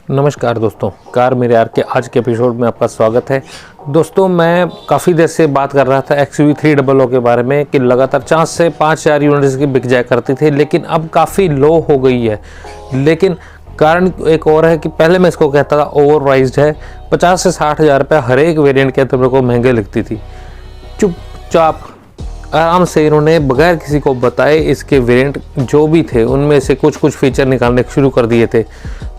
नमस्कार दोस्तों, कार मेरे यार के आज के एपिसोड में आपका स्वागत है। दोस्तों, मैं काफ़ी देर से बात कर रहा था XUV300 के बारे में कि लगातार 4 से 5,000 यूनिट्स की बिक जाया करती थी, लेकिन अब काफ़ी लो हो गई है। लेकिन कारण एक और है कि पहले मैं इसको कहता था ओवर प्राइस्ड है। 50 से 60,000 रुपये हर एक वेरिएंट के अंदर मेरे को महंगे लगती थी। चुपचाप आराम से इन्होंने बगैर किसी को बताए इसके वेरिएंट जो भी थे उनमें से कुछ फीचर निकालने शुरू कर दिए थे।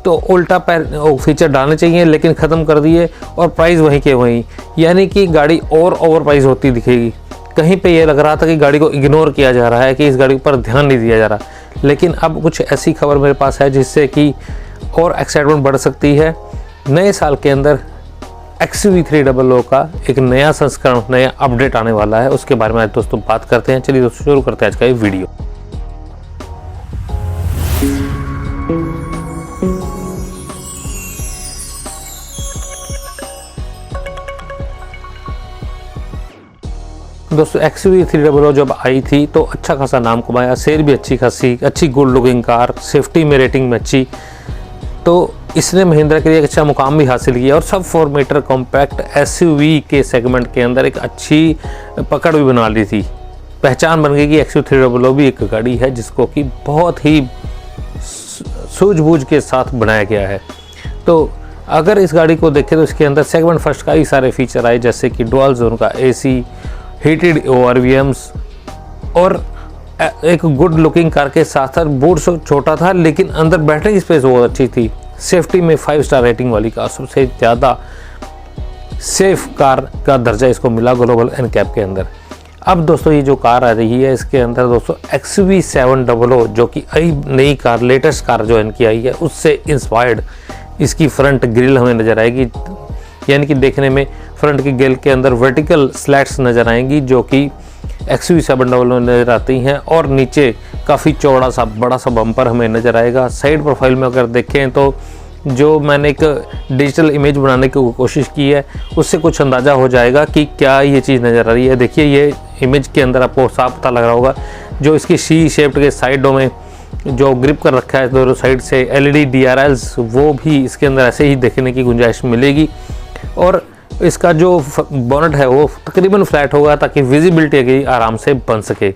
तो उल्टा फीचर डालने चाहिए लेकिन ख़त्म कर दिए और प्राइस वहीं के वहीं, यानी कि गाड़ी और ओवर प्राइस होती दिखेगी। कहीं पे ये लग रहा था कि गाड़ी को इग्नोर किया जा रहा है, कि इस गाड़ी पर ध्यान नहीं दिया जा रहा। लेकिन अब कुछ ऐसी खबर मेरे पास है जिससे कि और एक्साइटमेंट बढ़ सकती है। नए साल के अंदर XUV300 का एक नया संस्करण, नया अपडेट आने वाला है। उसके बारे में आज दोस्तों बात करते हैं। चलिए दोस्तों शुरू करते हैं आज का ये वीडियो। दोस्तों, XUV300 जब आई थी तो अच्छा खासा नाम कमाया, सेल भी अच्छी गुड लुकिंग कार, सेफ्टी में रेटिंग में अच्छी। तो इसने महिंद्रा के लिए एक अच्छा मुकाम भी हासिल किया और सब 4 मीटर कॉम्पैक्ट SUV के सेगमेंट के अंदर एक अच्छी पकड़ भी बना ली थी। पहचान बन गई कि XUV300 भी एक गाड़ी है जिसको कि बहुत ही सूझबूझ के साथ बनाया गया है। तो अगर इस गाड़ी को देखें तो इसके अंदर सेगमेंट फर्स्ट कई सारे फीचर आए, जैसे कि डुअल जोन का AC, हीटेड ORVMs और एक गुड लुकिंग कार के साथ साथ बूट छोटा था लेकिन अंदर बैटरी स्पेस बहुत अच्छी थी। सेफ्टी में 5 स्टार रेटिंग वाली कार, सबसे ज़्यादा सेफ कार का दर्जा इसको मिला ग्लोबल NCAP के अंदर। अब दोस्तों ये जो कार आ रही है इसके अंदर दोस्तों XUV700 जो कि नई कार, लेटेस्ट कार जो इनकी आई है उससे इंस्पायर्ड इसकी फ्रंट ग्रिल हमें नज़र आएगी, यानी कि देखने में फ्रंट की ग्रिल के अंदर वर्टिकल स्लैट्स नज़र आएंगी जो कि XUV700 में नज़र आती हैं और नीचे काफ़ी चौड़ा सा बड़ा सा बम्पर हमें नज़र आएगा। साइड प्रोफाइल में अगर देखें तो जो मैंने एक डिजिटल इमेज बनाने की कोशिश की है उससे कुछ अंदाज़ा हो जाएगा कि क्या ये चीज़ नज़र आ रही है। देखिए, ये इमेज के अंदर आपको साफ पता लग रहा होगा, जो इसकी C शेप्ड के साइडों में जो ग्रिप कर रखा है दोनों साइड से LED DRLs, वो भी इसके अंदर ऐसे ही देखने की गुंजाइश मिलेगी। और इसका जो बोनट है वो तकरीबन फ्लैट होगा ताकि विजिबिलिटी की आराम से बन सके।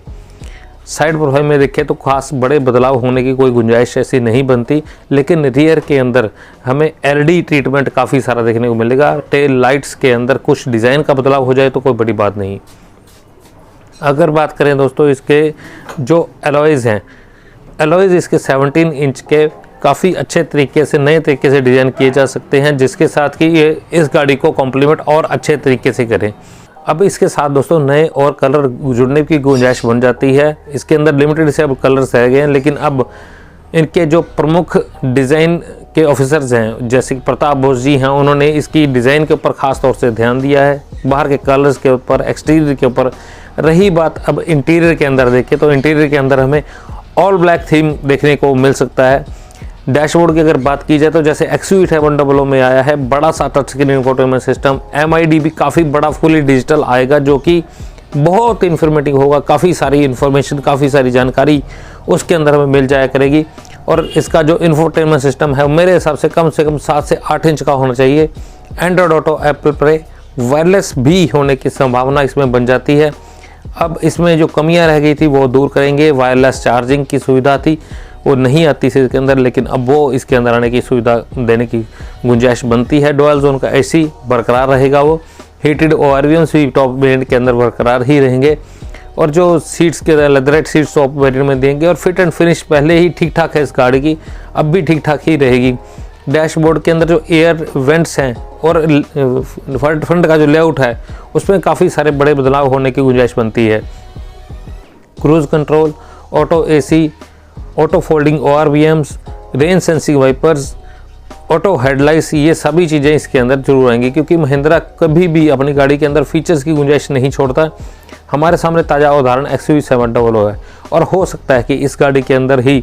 साइड प्रोफाइल में देखें तो खास बड़े बदलाव होने की कोई गुंजाइश ऐसी नहीं बनती, लेकिन रियर के अंदर हमें LED ट्रीटमेंट काफ़ी सारा देखने को मिलेगा। टेल लाइट्स के अंदर कुछ डिज़ाइन का बदलाव हो जाए तो कोई बड़ी बात नहीं। अगर बात करें दोस्तों इसके जो एलॉयज़ हैं, एलॉयज़ इसके 17 इंच के काफ़ी अच्छे तरीके से, नए तरीके से डिज़ाइन किए जा सकते हैं, जिसके साथ कि ये इस गाड़ी को कॉम्प्लीमेंट और अच्छे तरीके से करें। अब इसके साथ दोस्तों नए और कलर जुड़ने की गुंजाइश बन जाती है। इसके अंदर लिमिटेड से अब कलर्स रह गए हैं, लेकिन अब इनके जो प्रमुख डिज़ाइन के ऑफिसर्स हैं जैसे कि प्रताप बोस जी हैं, उन्होंने इसकी डिज़ाइन के ऊपर ख़ास तौर से ध्यान दिया है, बाहर के कलर्स के ऊपर, एक्सटीरियर के ऊपर। रही बात अब इंटीरियर के अंदर देखें तो इंटीरियर के अंदर हमें ऑल ब्लैक थीम देखने को मिल सकता है। डैशबोर्ड की अगर बात की जाए तो जैसे XUV700 में आया है बड़ा सा touch screen infotainment system, MID भी काफ़ी बड़ा फुली डिजिटल आएगा जो कि बहुत इन्फॉर्मेटिव होगा। काफ़ी सारी इन्फॉर्मेशन, काफ़ी सारी जानकारी उसके अंदर हमें मिल जाया करेगी। और इसका जो इंफोटेनमेंट सिस्टम है मेरे हिसाब से कम 7 से 8 इंच का होना चाहिए। Android auto, Apple play, wireless भी होने की संभावना इसमें बन जाती है। अब इसमें जो कमियाँ रह गई थी वो दूर करेंगे। वायरलेस चार्जिंग की सुविधा थी, वो नहीं आती थी इसके अंदर, लेकिन अब वो इसके अंदर आने की सुविधा देने की गुंजाइश बनती है। डुअल जोन का AC बरकरार रहेगा, वो हीटेड ORVMs भी टॉप वेरिएंट के अंदर बरकरार ही रहेंगे। और जो सीट्स के लेदरेट सीट्स टॉप वेरिएंट में देंगे। और फिट एंड फिनिश पहले ही ठीक ठाक है इस गाड़ी की, अब भी ठीक ठाक ही रहेगी। डैशबोर्ड के अंदर जो एयर वेंट्स हैं और फ्रंट का जो लेआउट है उसमें काफ़ी सारे बड़े बदलाव होने की गुंजाइश बनती है। Cruise control, auto AC, auto folding ORVMs, rain sensing wipers, auto headlights, ये सभी चीज़ें इसके अंदर जरूर आएंगी, क्योंकि महिंद्रा कभी भी अपनी गाड़ी के अंदर फीचर्स की गुंजाइश नहीं छोड़ता। हमारे सामने ताज़ा उदाहरण XUV700 है और हो सकता है कि इस गाड़ी के अंदर ही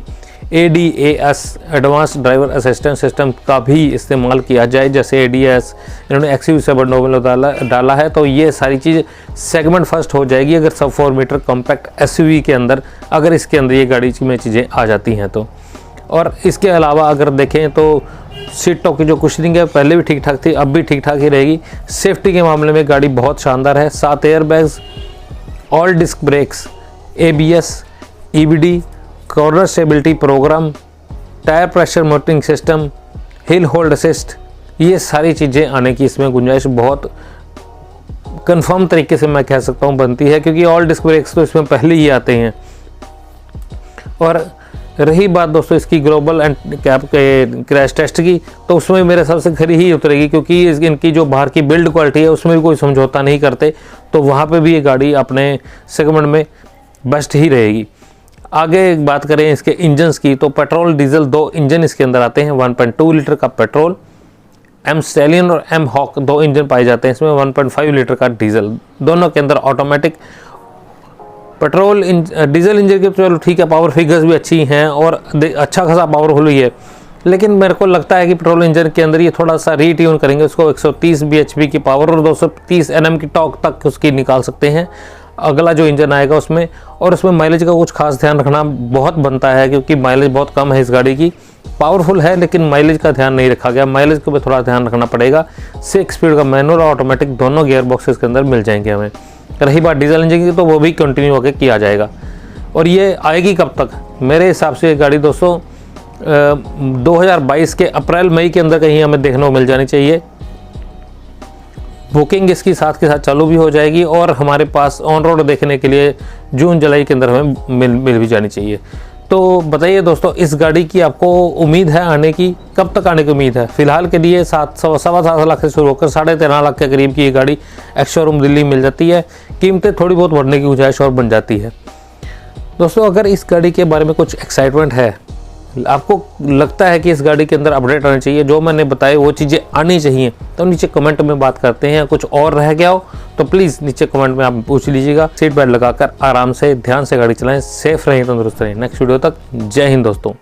ADAS advance driver assistant system का भी इस्तेमाल किया जाए। जैसे ADAS इन्होंने XUV700 में डाला है, तो ये सारी चीज़ सेगमेंट फर्स्ट हो जाएगी अगर सब 4 मीटर कॉम्पैक्ट SUV के अंदर, अगर इसके अंदर ये गाड़ी में चीज़ें आ जाती हैं तो। और इसके अलावा अगर देखें तो सीटों की जो कुशनिंग है पहले भी ठीक ठाक थी, अब भी ठीक ठाक ही रहेगी। सेफ्टी के मामले में गाड़ी बहुत शानदार है। 7 airbags, all disc brakes, ABS, EBD, corner stability programme, tyre pressure monitoring system, hill hold assist, ये सारी चीज़ें आने की इसमें गुंजाइश बहुत कंफर्म तरीके से मैं कह सकता हूँ बनती है, क्योंकि ऑल डिस्क ब्रेक्स तो इसमें पहले ही आते हैं। और रही बात दोस्तों इसकी ग्लोबल एंड कैप के क्रैश टेस्ट की, तो उसमें मेरे हिसाब से खरी ही उतरेगी, क्योंकि इनकी जो बाहर की बिल्ड क्वालिटी है उसमें भी कोई समझौता नहीं करते, तो वहाँ पे भी ये गाड़ी अपने सेगमेंट में बेस्ट ही रहेगी। आगे बात करें इसके इंजन्स की, तो पेट्रोल डीजल 2 इंजन इसके अंदर आते हैं। 1.2 लीटर का पेट्रोल, M स्टैलियन और M हॉक 2 इंजन पाए जाते हैं इसमें। 1.5 लीटर का डीजल, दोनों के अंदर ऑटोमेटिक। पेट्रोल डीजल इंजन के चलो ठीक है, पावर फिगर्स भी अच्छी हैं और अच्छा खासा पावरफुल ही है, लेकिन मेरे को लगता है कि पेट्रोल इंजन के अंदर ये थोड़ा सा रीट्यून करेंगे उसको। 130 bhp की पावर और 230 Nm की टॉर्क तक उसकी निकाल सकते हैं अगला जो इंजन आएगा उसमें। और उसमें माइलेज का कुछ खास ध्यान रखना बहुत बनता है, क्योंकि माइलेज बहुत कम है इस गाड़ी की। पावरफुल है लेकिन माइलेज का ध्यान नहीं रखा गया, माइलेज को भी थोड़ा ध्यान रखना पड़ेगा। 6 स्पीड का मैनुअल और ऑटोमेटिक दोनों गियर बॉक्सेस के अंदर मिल जाएंगे हमें। रही बात डीजल इंजन की, तो वो भी कंटिन्यू होकर किया जाएगा। और ये आएगी कब तक? मेरे हिसाब से ये गाड़ी दोस्तों 2022 के अप्रैल मई के अंदर कहीं हमें देखने को मिल जानी चाहिए। बुकिंग इसकी साथ के साथ चालू भी हो जाएगी और हमारे पास ऑन रोड देखने के लिए जून जुलाई के अंदर हमें मिल भी जानी चाहिए। तो बताइए दोस्तों, इस गाड़ी की आपको उम्मीद है आने की? कब तक आने की उम्मीद है? फिलहाल के लिए 7.25 लाख से शुरू होकर 13.5 लाख के करीब की ये गाड़ी एक्स शोरूम दिल्ली मिल जाती है। कीमतें थोड़ी बहुत बढ़ने की गुंजाइश और बन जाती है। दोस्तों, अगर इस गाड़ी के बारे में कुछ एक्साइटमेंट है, आपको लगता है कि इस गाड़ी के अंदर अपडेट आने चाहिए, जो मैंने बताया वो चीज़ें आनी चाहिए, तो नीचे कमेंट में बात करते हैं। कुछ और रह गया हो तो प्लीज़ नीचे कमेंट में आप पूछ लीजिएगा। सीट बेल्ट लगाकर आराम से ध्यान से गाड़ी चलाएं, सेफ रहें, तंदुरुस्त रहें। नेक्स्ट वीडियो तक जय हिंद दोस्तों।